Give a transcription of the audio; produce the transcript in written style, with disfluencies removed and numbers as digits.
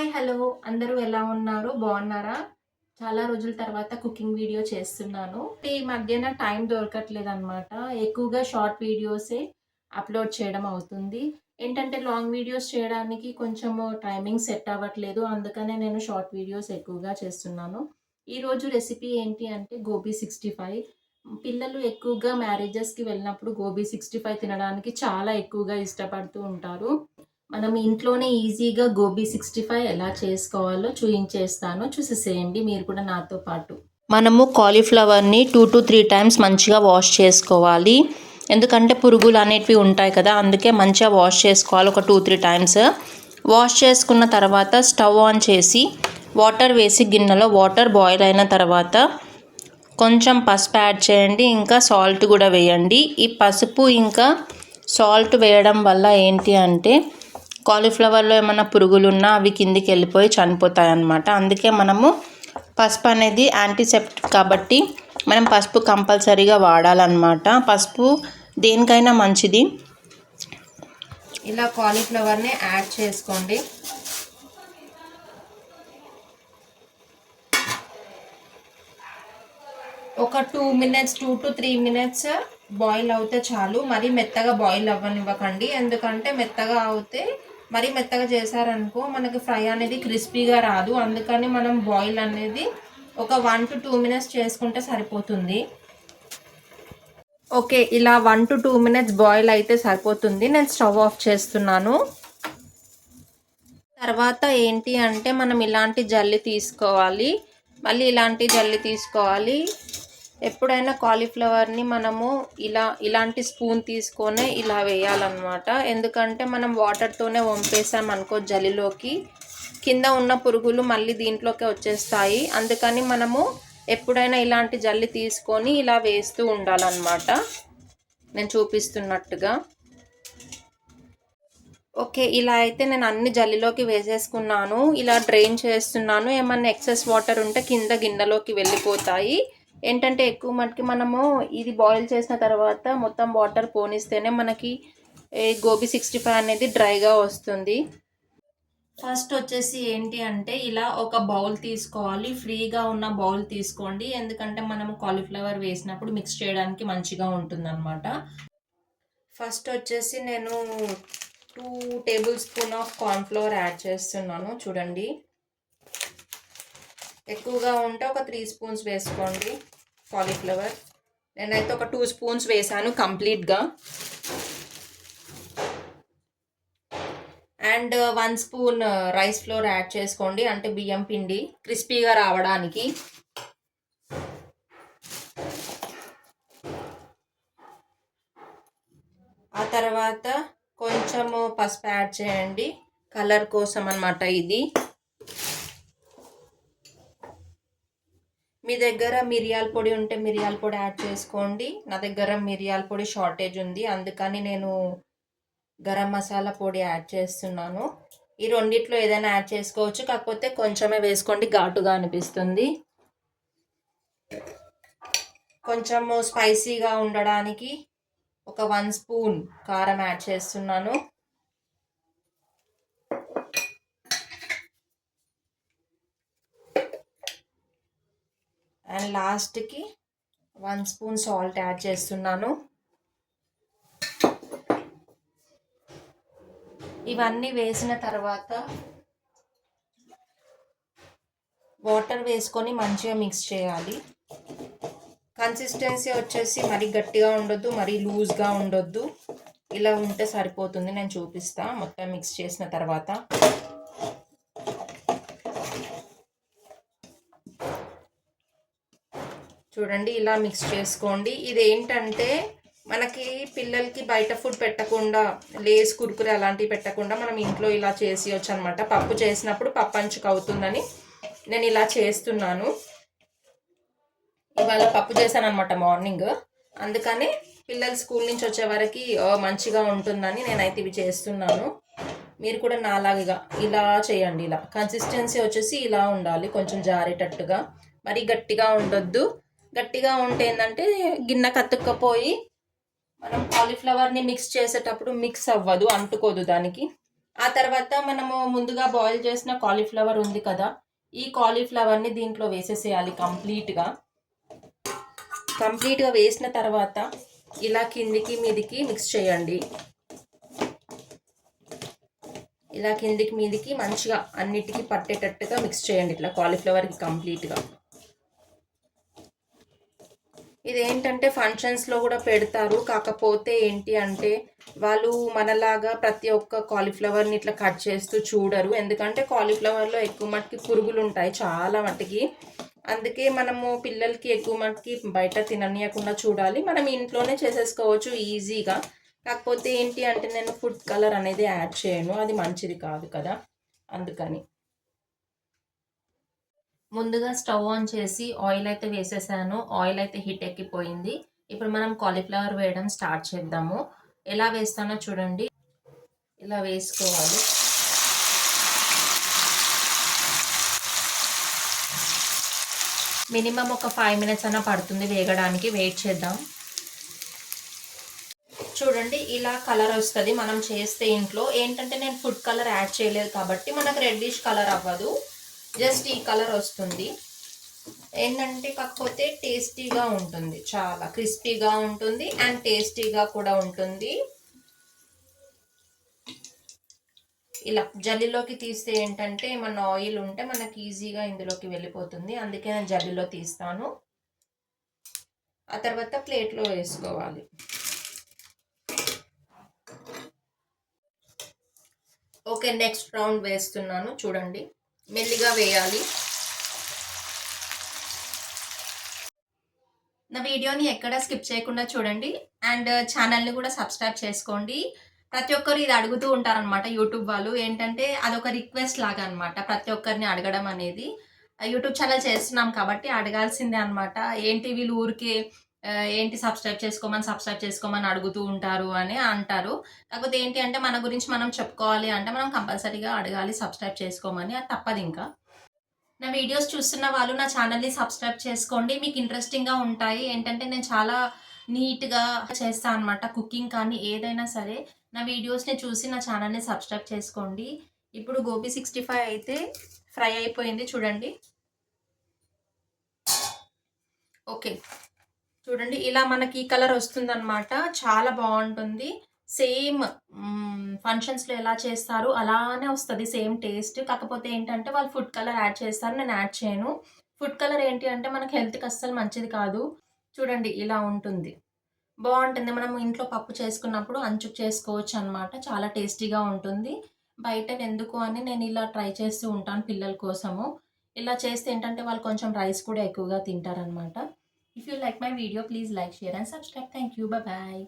Hi hello అందరూ ఎలా ఉన్నారు బాగున్నారా? చాలా రోజుల తర్వాత కుకింగ్ వీడియో చేస్తున్నాను. ఈ మధ్యన టైం దొరకట్లేదనమాట. ఎక్కువగా షార్ట్ వీడియోసే అప్లోడ్ చేయడం అవుతుంది. ఏంటంటే లాంగ్ వీడియోస్ చేయడానికి కొంచెము టైమింగ్ సెట్ అవ్వట్లేదు. అందుకనే నేను షార్ట్ వీడియోస్ ఎక్కువగా చేస్తున్నాను. ఈరోజు రెసిపీ ఏంటి అంటే గోబీ 65. పిల్లలు ఎక్కువగా మ్యారేజెస్‌కి వెళ్ళినప్పుడు గోబీ 65 తినడానికి చాలా ఎక్కువగా ఇష్టపడుతూ ఉంటారు. మనం ఇంట్లోనే ఈజీగా గోబీ 65 ఎలా చేసుకోవాలో చూయించేస్తాను. చూసేసేయండి మీరు కూడా నాతో పాటు. మనము కాలీఫ్లవర్‌ని 2-3 టైమ్స్ మంచిగా వాష్ చేసుకోవాలి. ఎందుకంటే పురుగులు అనేటివి ఉంటాయి కదా! అందుకే మంచిగా వాష్ చేసుకోవాలి ఒక 2-3 టైమ్స్. వాష్ చేసుకున్న తర్వాత స్టవ్ ఆన్ చేసి వాటర్ వేసి గిన్నెలో వాటర్ బాయిల్ అయిన తర్వాత కొంచెం పసుపు యాడ్ చేయండి. ఇంకా సాల్ట్ కూడా వేయండి. ఈ పసుపు ఇంకా సాల్ట్ వేయడం వల్ల ఏంటి అంటే కాలీఫ్లవర్లో ఏమైనా పురుగులున్నా అవి కిందికి వెళ్ళిపోయి చనిపోతాయి అన్నమాట. అందుకే మనము పసుపు అనేది యాంటీసెప్టిక్ కాబట్టి మనం పసుపు కంపల్సరీగా వాడాలన్నమాట. పసుపు దేనికైనా మంచిది. ఇలా కాలీఫ్లవర్ని యాడ్ చేసుకోండి. ఒక 2-3 మినిట్స్ బాయిల్ అవుతే చాలు. మరీ మెత్తగా బాయిల్ అవ్వనివ్వకండి. ఎందుకంటే మెత్తగా అవుతే మరీ మెత్తగా చేశారనుకో మనకి ఫ్రై అనేది క్రిస్పీగా రాదు. అందుకని మనం బాయిల్ అనేది ఒక 1-2 మినిట్స్ చేసుకుంటే సరిపోతుంది. ఓకే, ఇలా 1-2 మినిట్స్ బాయిల్ అయితే సరిపోతుంది. నేను స్టవ్ ఆఫ్ చేస్తున్నాను. తర్వాత ఏంటి అంటే మనం ఇలాంటి జల్లి తీసుకోవాలి. మళ్ళీ ఇలాంటి జల్లి తీసుకోవాలి. ఎప్పుడైనా కాలీఫ్లవర్ని మనము ఇలాంటి స్పూన్ తీసుకొనే ఇలా వేయాలన్నమాట. ఎందుకంటే మనం వాటర్తోనే వంపేసాం అనుకో జల్లిలోకి, కింద ఉన్న పురుగులు మళ్ళీ దీంట్లోకి వచ్చేస్తాయి. అందుకని మనము ఎప్పుడైనా ఇలాంటి జల్లి తీసుకొని ఇలా వేస్తూ ఉండాలన్నమాట, నేను చూపిస్తున్నట్టుగా. ఓకే, ఇలా అయితే నేను అన్ని జల్లిలోకి వేసేసుకున్నాను. ఇలా డ్రైన్ చేస్తున్నాను. ఏమన్నా ఎక్సెస్ వాటర్ ఉంటే కింద గిన్నెలోకి వెళ్ళిపోతాయి. ఏంటంటే ఎక్కువ మటుకి మనము ఇది బాయిల్ చేసిన తర్వాత మొత్తం వాటర్ పోనిస్తేనే మనకి గోబీ 65 అనేది డ్రైగా వస్తుంది. ఫస్ట్ వచ్చేసి ఏంటి అంటే ఇలా ఒక బౌల్ తీసుకోవాలి. ఫ్రీగా ఉన్న బౌల్ తీసుకోండి. ఎందుకంటే మనము కాలీఫ్లవర్ వేసినప్పుడు మిక్స్ చేయడానికి మంచిగా ఉంటుందన్నమాట. ఫస్ట్ వచ్చేసి నేను 2 table spoon of cornflour add చేస్తున్నాను. చూడండి, ఎక్కువగా ఉంటే ఒక 3 స్పూన్స్ వేసుకోండి కాలీఫ్లవర్. నేనైతే ఒక 2 స్పూన్స్ వేసాను కంప్లీట్గా. And 1 spoon rice flour add చేసుకోండి, అంటే బియ్యం పిండి క్రిస్పీగా రావడానికి. ఆ తర్వాత కొంచెము పసుపు యాడ్ చేయండి, కలర్ కోసం అన్నమాట ఇది. మీ దగ్గర మిరియాల పొడి ఉంటే మిరియాల పొడి యాడ్ చేసుకోండి. నా దగ్గర మిరియాల పొడి షార్టేజ్ ఉంది, అందుకని నేను గరం మసాలా పొడి యాడ్ చేస్తున్నాను. ఈ రెండిట్లో ఏదైనా యాడ్ చేసుకోవచ్చు, కాకపోతే కొంచెమే వేసుకోండి, ఘాటుగా అనిపిస్తుంది. కొంచెము స్పైసీగా ఉండడానికి ఒక 1 స్పూన్ కారం యాడ్ చేస్తున్నాను. అండ్ లాస్ట్కి 1 స్పూన్ సాల్ట్ యాడ్ చేస్తున్నాను. ఇవన్నీ వేసిన తర్వాత వాటర్ వేసుకొని మంచిగా మిక్స్ చేయాలి. కన్సిస్టెన్సీ వచ్చేసి మరీ గట్టిగా ఉండొద్దు, మరీ లూజ్గా ఉండొద్దు. ఇలా ఉంటే సరిపోతుంది. నేను చూపిస్తా మొత్తం మిక్స్ చేసిన తర్వాత. చూడండి, ఇలా మిక్స్ చేసుకోండి. ఇదేంటంటే మనకి పిల్లలకి బయట ఫుడ్ పెట్టకుండా, లేస్ కురుకురే అలాంటివి పెట్టకుండా మనం ఇంట్లో ఇలా చేసేయచ్చు అనమాట. పప్పు చేసినప్పుడు పప్పు అంచుకు అవుతుందని నేను ఇలా చేస్తున్నాను. ఇవాళ పప్పు చేశాను అనమాట మార్నింగ్, అందుకని పిల్లలు స్కూల్ నుంచి వచ్చే వరకు మంచిగా ఉంటుందని నేనైతే ఇవి చేస్తున్నాను. మీరు కూడా నాలాగా ఇలా చేయండి. ఇలా కన్సిస్టెన్సీ వచ్చేసి ఇలా ఉండాలి, కొంచెం జారేటట్టుగా, మరీ గట్టిగా ఉండొద్దు. గట్టిగా ఉంటే ఏంటంటే గిన్నె కత్తుక్కపోయి మనం కాలీఫ్లవర్ని మిక్స్ చేసేటప్పుడు మిక్స్ అవ్వదు, అంటుకోదు దానికి. ఆ తర్వాత మనము ముందుగా బాయిల్ చేసిన కాలీఫ్లవర్ ఉంది కదా, ఈ కాలీఫ్లవర్ని దీంట్లో వేసేసేయాలి కంప్లీట్గా వేసిన తర్వాత ఇలా కిందికి మీదికి మిక్స్ చేయండి. ఇలా కిందికి మీదికి మంచిగా అన్నిటికీ పట్టేటట్టుగా మిక్స్ చేయండి ఇట్లా కాలీఫ్లవర్కి కంప్లీట్గా. ఇదేంటంటే ఫంక్షన్స్లో కూడా పెడతారు. కాకపోతే ఏంటి అంటే వాళ్ళు మనలాగా ప్రతి ఒక్క కాలీఫ్లవర్ని ఇట్లా కట్ చేస్తూ చూడరు. ఎందుకంటే కాలీఫ్లవర్లో ఎక్కువ మట్టుకి పురుగులు ఉంటాయి చాలా మట్టుకి. అందుకే మనము పిల్లలకి ఎక్కువ మట్టుకి బయట తిననీయకుండా చూడాలి. మనం ఇంట్లోనే చేసేసుకోవచ్చు ఈజీగా. కాకపోతే ఏంటి అంటే నేను ఫుడ్ కలర్ అనేది యాడ్ చేయను, అది మంచిది కాదు కదా, అందుకని. ముందుగా స్టవ్ ఆన్ చేసి ఆయిల్ అయితే వేసేసాను. ఆయిల్ అయితే హీట్ ఎక్కిపోయింది. ఇప్పుడు మనం కాలీఫ్లవర్ వేయడం స్టార్ట్ చేద్దాము. ఎలా వేస్తానో చూడండి. ఇలా వేసుకోవాలి. మినిమం ఒక 5 మినిట్స్ అన్న పడుతుంది వేగడానికి. వెయిట్ చేద్దాం. చూడండి ఇలా కలర్ వస్తుంది మనం చేస్తే. ఇంట్లో ఏంటంటే నేను ఫుడ్ కలర్ యాడ్ చేయలేదు కాబట్టి మనకు రెడ్డిష్ కలర్ అవ్వదు, జస్ట్ ఈ కలర్ వస్తుంది. ఏంటంటే కాకపోతే టేస్టీగా ఉంటుంది, చాలా క్రిస్పీగా ఉంటుంది అండ్ టేస్టీగా కూడా ఉంటుంది. ఇలా జల్లీలోకి తీస్తే ఏంటంటే మన ఆయిల్ ఉంటే మనకి ఈజీగా ఇందులోకి వెళ్ళిపోతుంది, అందుకే నేను జల్లీలో తీస్తాను. ఆ తర్వాత ప్లేట్లో వేసుకోవాలి. ఓకే, నెక్స్ట్ రౌండ్ వేస్తున్నాను. చూడండి మెల్లిగా వేయాలి. నా వీడియోని ఎక్కడ స్కిప్ చేయకుండా చూడండి అండ్ ఛానల్ని కూడా సబ్స్క్రైబ్ చేసుకోండి. ప్రతి ఒక్కరు ఇది అడుగుతూ ఉంటారనమాట యూట్యూబ్ వాళ్ళు. ఏంటంటే అదొక రిక్వెస్ట్ లాగా అనమాట, ప్రతి ఒక్కరిని అడగడం అనేది. యూట్యూబ్ ఛానల్ చేస్తున్నాం కాబట్టి అడగాల్సిందే అనమాట. ఏంటి వీళ్ళు ఊరికే ఏంటి సబ్స్క్రైబ్ చేసుకోమని అడుగుతూ ఉంటారు అని అంటారు. కాకపోతే ఏంటి అంటే మన గురించి మనం చెప్పుకోవాలి అంటే మనం కంపల్సరీగా అడగాలి సబ్స్క్రైబ్ చేసుకోమని, అది తప్పదు ఇంకా. నా వీడియోస్ చూస్తున్న వాళ్ళు నా ఛానల్ని సబ్స్క్రైబ్ చేసుకోండి, మీకు ఇంట్రెస్టింగ్గా ఉంటాయి. ఏంటంటే నేను చాలా నీట్గా చేస్తాను అనమాట, కుకింగ్ కానీ ఏదైనా సరే. నా వీడియోస్ని చూసి నా ఛానల్ని సబ్స్క్రైబ్ చేసుకోండి. ఇప్పుడు గోబీ 65 అయితే ఫ్రై అయిపోయింది చూడండి. ఓకే, చూడండి ఇలా మనకి ఈ కలర్ వస్తుందన్నమాట, చాలా బాగుంటుంది. సేమ్ ఫంక్షన్స్లో ఎలా చేస్తారు అలానే వస్తుంది, సేమ్ టేస్ట్. కాకపోతే ఏంటంటే వాళ్ళు ఫుడ్ కలర్ యాడ్ చేస్తారు, నేను యాడ్ చేయను. ఫుడ్ కలర్ ఏంటి అంటే మనకి హెల్త్కి అస్సలు మంచిది కాదు. చూడండి ఇలా ఉంటుంది, బాగుంటుంది. మనం ఇంట్లో పప్పు చేసుకున్నప్పుడు అంచుకు చేసుకోవచ్చు అనమాట, చాలా టేస్టీగా ఉంటుంది. బయట ఎందుకు అని నేను ఇలా ట్రై చేస్తూ ఉంటాను పిల్లల కోసము. ఇలా చేస్తే ఏంటంటే వాళ్ళు కొంచెం రైస్ కూడా ఎక్కువగా తింటారనమాట. If you like my video, please like, share and subscribe. Thank you. Bye bye.